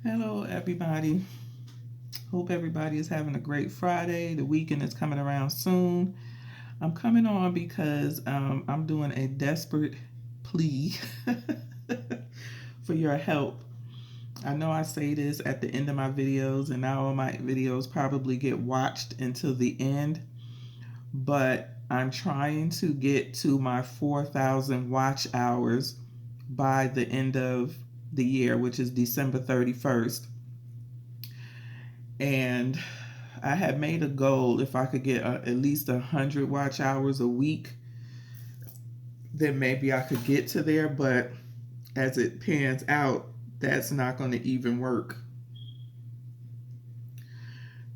Hello, everybody. Hope everybody is having a great Friday. The weekend is coming around soon. I'm coming on because I'm doing a desperate plea for your help. I know I say this at the end of my videos, and now all my videos probably get watched until the end, but I'm trying to get to my 4,000 watch hours by the end of the year, which is December 31st. And I had made a goal if I could get at least 100 watch hours a week, then maybe I could get to there. But as it pans out, that's not going to even work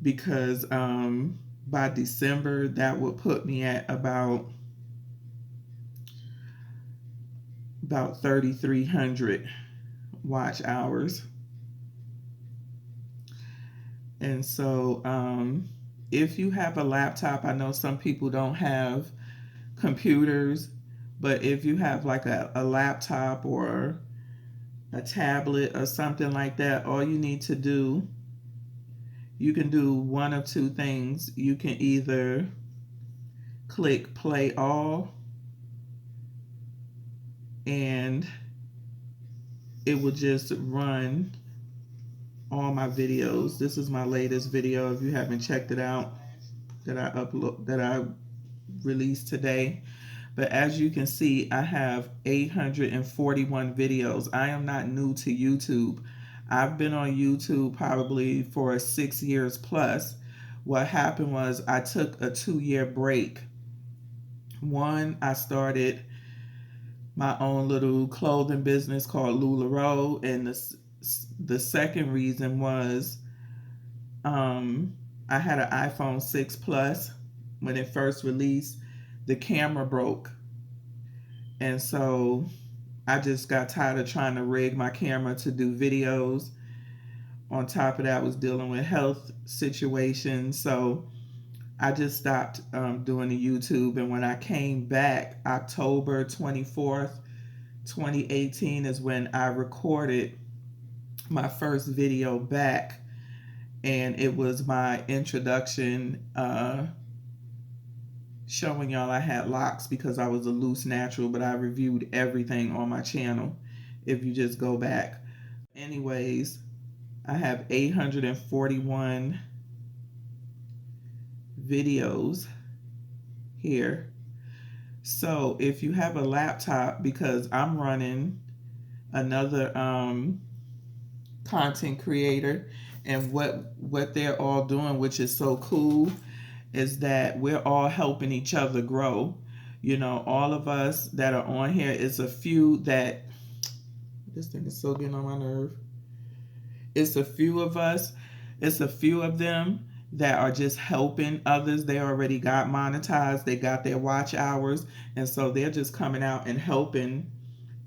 because by December, that would put me at about 3,300 watch hours. And so, if you have a laptop, I know some people don't have computers, but if you have like a laptop or a tablet or something like that, all you need to do, you can do one of two things. You can either click play all and it will just run all my videos. This is my latest video if you haven't checked it out that I released today. But as you can see, I have 841 videos. I am not new to YouTube. I've been on YouTube probably for 6 years plus. What happened was I took a 2 year break. One, I started my own little clothing business called LuLaRoe, and the second reason was I had an iPhone 6 Plus when it first released. The camera broke, and so I just got tired of trying to rig my camera to do videos. On top of that, I was dealing with health situations, so I just stopped doing the YouTube. And when I came back, October 24th, 2018 is when I recorded my first video back, and it was my introduction showing y'all I had locks because I was a loose natural, but I reviewed everything on my channel if you just go back. Anyways, I have 841 videos here. So if you have a laptop, because I'm running another content creator, and what they're all doing, which is so cool, is that we're all helping each other grow. You know, all of us that are on here, it's a few that this thing is so getting on my nerve. It's a few of us, it's a few of them that are just helping others. They already got monetized, they got their watch hours, and so they're just coming out and helping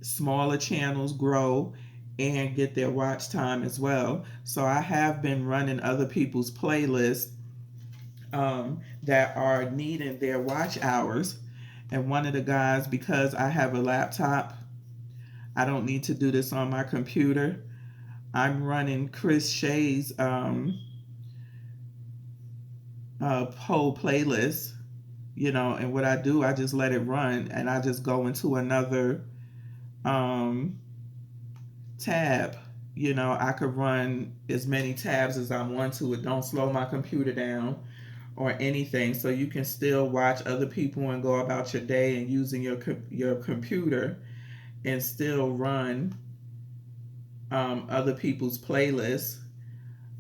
smaller channels grow and get their watch time as well. So I have been running other people's playlists that are needing their watch hours. And one of the guys, because I have a laptop, I don't need to do this on my computer. I'm running Chris Shay's whole playlist, and what I do, I just let it run and I just go into another um, tab. I could run as many tabs as I want to. It don't slow my computer down or anything, so you can still watch other people and go about your day and using your computer and still run other people's playlists.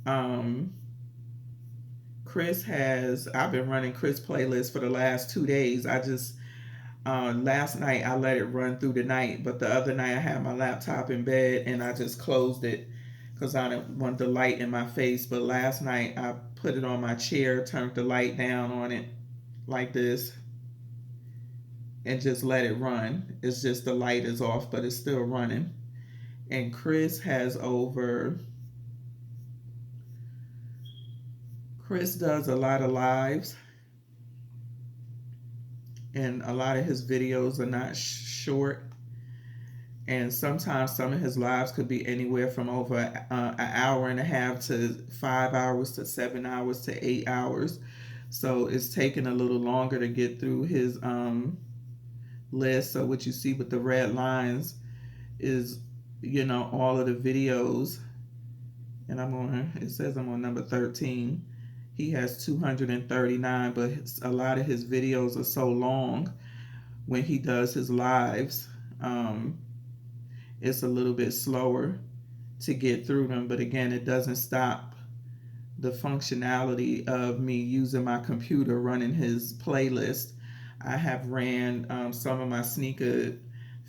Um, I've been running Chris playlists for the last 2 days. I just last night I let it run through the night, but the other night I had my laptop in bed and I just closed it because I didn't want the light in my face. But last night I put it on my chair, turned the light down on it like this, and just let it run. It's just the light is off, but it's still running. And Chris does a lot of lives, and a lot of his videos are not short. And sometimes some of his lives could be anywhere from over an hour and a half to 5 hours to 7 hours to 8 hours. So it's taking a little longer to get through his list. So what you see with the red lines is, all of the videos. And it says I'm on number 13. He has 239, but a lot of his videos are so long when he does his lives. It's a little bit slower to get through them, but again, it doesn't stop the functionality of me using my computer running his playlist. I have ran some of my sneaker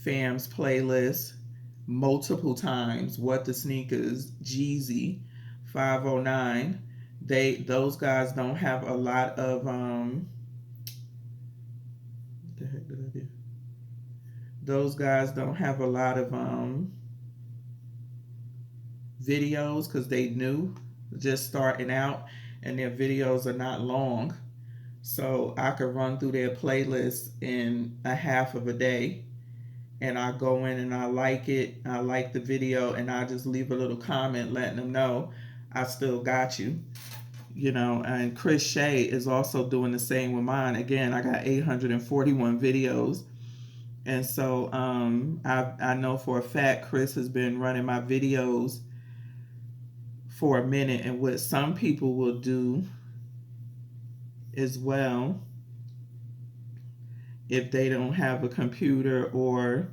fams playlists multiple times. What the Sneakers, Jeezy, 509. Those guys don't have a lot of what the heck did I do? Those guys don't have a lot of videos because they new, just starting out, and their videos are not long. So I could run through their playlist in a half of a day, and I go in and I like it. I like the video, and I just leave a little comment letting them know I still got you. And Chris Shea is also doing the same with mine. Again, I got 841 videos. And so I know for a fact Chris has been running my videos for a minute. And what some people will do as well, if they don't have a computer or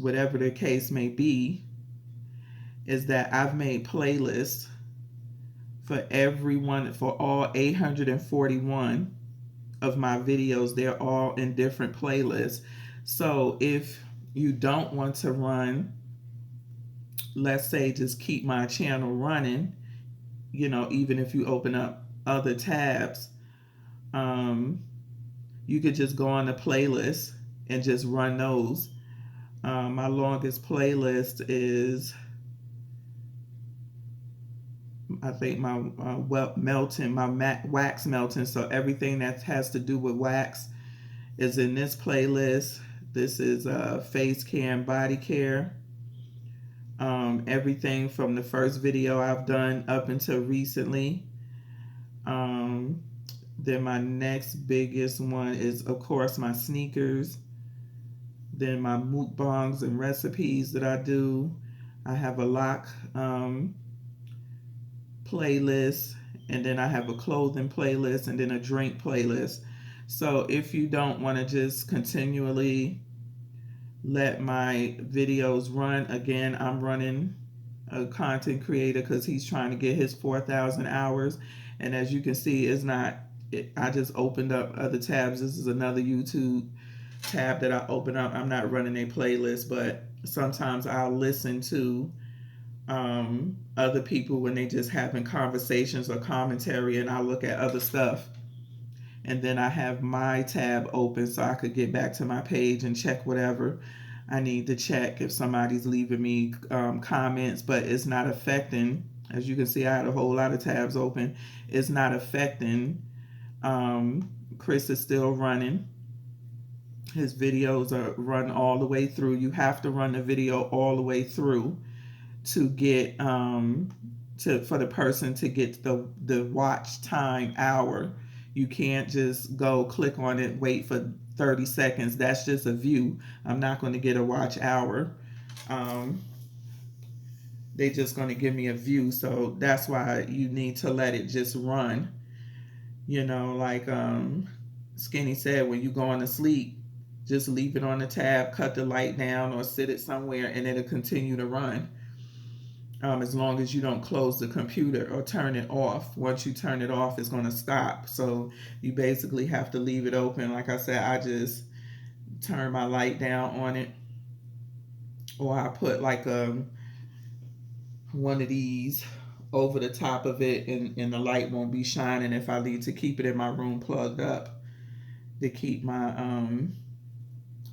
whatever the case may be, is that I've made playlists for all 841 of my videos. They're all in different playlists. So if you don't want to run, let's say just keep my channel running, even if you open up other tabs, you could just go on the playlist and just run those. My longest playlist is, I think, my melting, my wax melting. So everything that has to do with wax is in this playlist. This is face care and body care. Everything from the first video I've done up until recently. Then my next biggest one is, of course, my sneakers. Then my mukbangs and recipes that I do. I have a lock playlist, and then I have a clothing playlist, and then a drink playlist. So if you don't want to just continually let my videos run, again, I'm running a content creator because he's trying to get his 4,000 hours. And as you can see, I just opened up other tabs. This is another YouTube tab that I open up. I'm not running a playlist, but sometimes I'll listen to other people when they just having conversations or commentary, and I look at other stuff. And then I have my tab open so I could get back to my page and check whatever I need to check if somebody's leaving me comments, but it's not affecting. As you can see, I had a whole lot of tabs open. It's not affecting. Chris is still running. His videos are run all the way through. You have to run the video all the way through to get for the person to get the watch time hour. You can't just go click on it, wait for 30 seconds. That's just a view. I'm not going to get a watch hour. They're just going to give me a view. So that's why you need to let it just run. Like Skinny said, when you going to sleep, just leave it on the tab, cut the light down, or sit it somewhere, and it'll continue to run. As long as you don't close the computer or turn it off. Once you turn it off, it's going to stop. So you basically have to leave it open. Like I said, I just turn my light down on it, or I put like one of these over the top of it, and the light won't be shining if I need to keep it in my room plugged up to keep my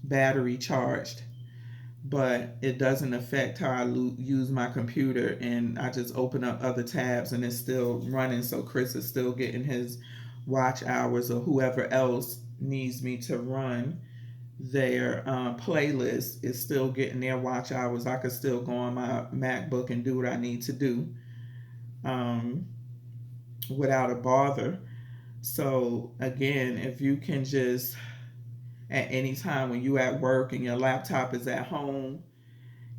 battery charged. But it doesn't affect how I use my computer, and I just open up other tabs and it's still running. So Chris is still getting his watch hours, or whoever else needs me to run their playlist is still getting their watch hours. I could still go on my MacBook and do what I need to do um, without a bother. So again, if you can just at any time when you at work and your laptop is at home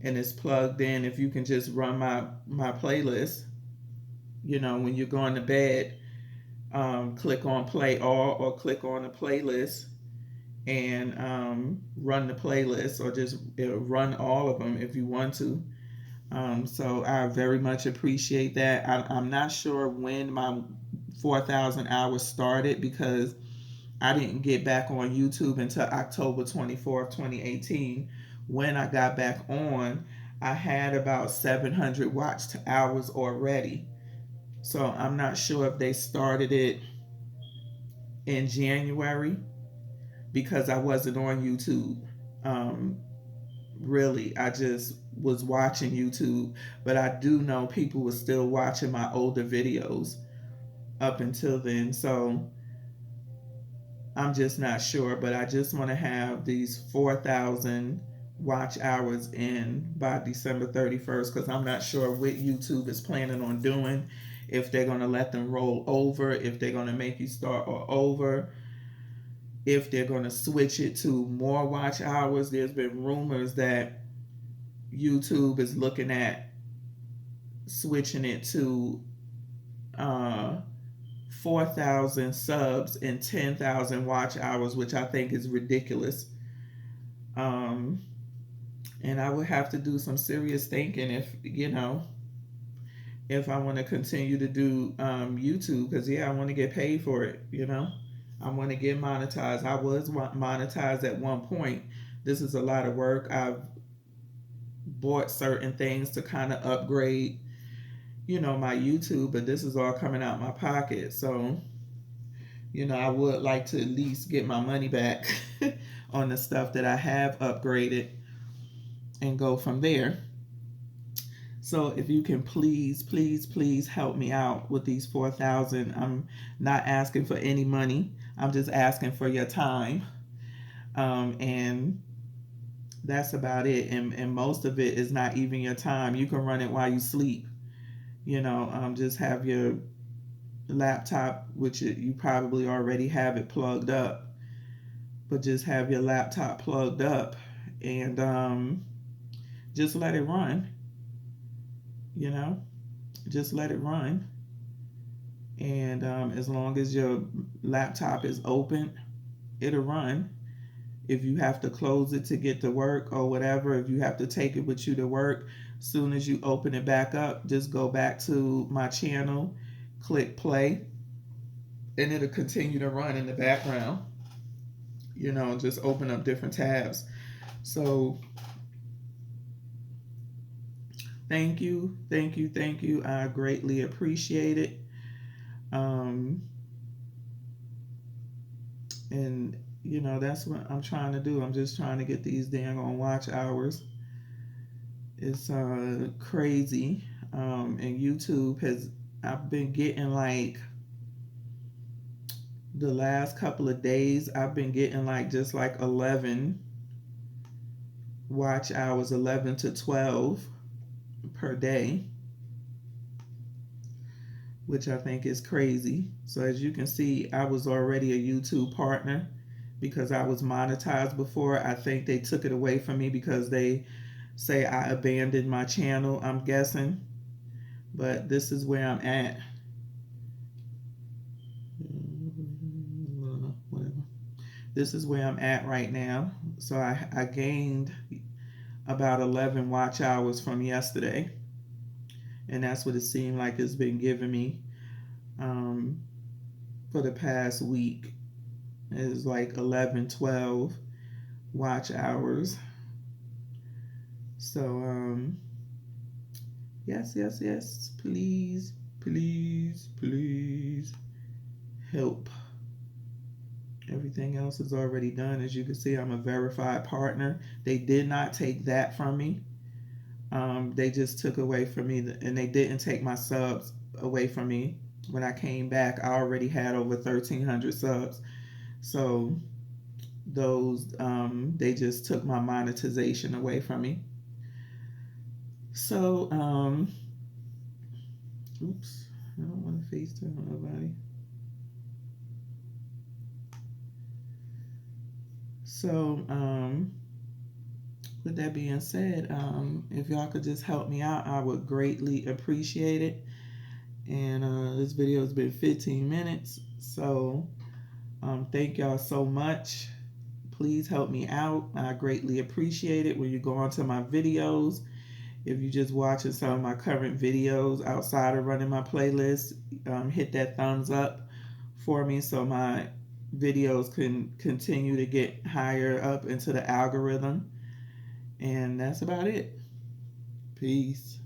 and it's plugged in, if you can just run my playlist, when you're going to bed, click on play all or click on the playlist and run the playlist or just run all of them if you want to. So I very much appreciate that. I'm not sure when my 4,000 hours started because I didn't get back on YouTube until October 24th, 2018. When I got back on, I had about 700 watched hours already. So I'm not sure if they started it in January because I wasn't on YouTube. Um, really, I just was watching YouTube, but I do know people were still watching my older videos up until then. So I'm just not sure, but I just want to have these 4,000 watch hours in by December 31st because I'm not sure what YouTube is planning on doing. If they're going to let them roll over, if they're going to make you start all over, if they're going to switch it to more watch hours. There's been rumors that YouTube is looking at switching it to uh, 4,000 subs and 10,000 watch hours, which I think is ridiculous. Um, and I would have to do some serious thinking if I want to continue to do YouTube, because I want to get paid for it. I want to get monetized. I was monetized at one point. This is a lot of work. I've bought certain things to kind of upgrade, my YouTube, but this is all coming out my pocket. So, I would like to at least get my money back on the stuff that I have upgraded and go from there. So if you can please, please, please help me out with these 4,000. I'm not asking for any money. I'm just asking for your time. And that's about it. And most of it is not even your time. You can run it while you sleep. Just have your laptop, which you probably already have it plugged up, but just have your laptop plugged up and just let it run. Just let it run. And as long as your laptop is open, it'll run. If you have to close it to get to work or whatever, if you have to take it with you to work, soon as you open it back up, just go back to my channel, click play, and it'll continue to run in the background. Just open up different tabs. So thank you, thank you, thank you. I greatly appreciate it. And that's what I'm trying to do. I'm just trying to get these dang on watch hours. It's crazy. And YouTube I've been getting like the last couple of days, I've been getting just like 11 watch hours, 11 to 12 per day, which I think is crazy. So as you can see, I was already a YouTube partner because I was monetized before. I think they took it away from me because they say I abandoned my channel, I'm guessing. But this is where I'm at. Whatever. This is where I'm at right now. So I gained about 11 watch hours from yesterday. And that's what it seemed like it's been giving me for the past week. It's like 11, 12 watch hours. So, yes, please, please, please help. Everything else is already done. As you can see, I'm a verified partner. They did not take that from me. They just took away from me, and they didn't take my subs away from me. When I came back, I already had over 1,300 subs. So those they just took my monetization away from me. So oops, I don't want to FaceTime nobody. So with that being said, if y'all could just help me out, I would greatly appreciate it. And this video has been 15 minutes, so thank y'all so much. Please help me out. I greatly appreciate it when you go onto my videos. If you're just watching some of my current videos outside of running my playlist, hit that thumbs up for me so my videos can continue to get higher up into the algorithm. And that's about it. Peace.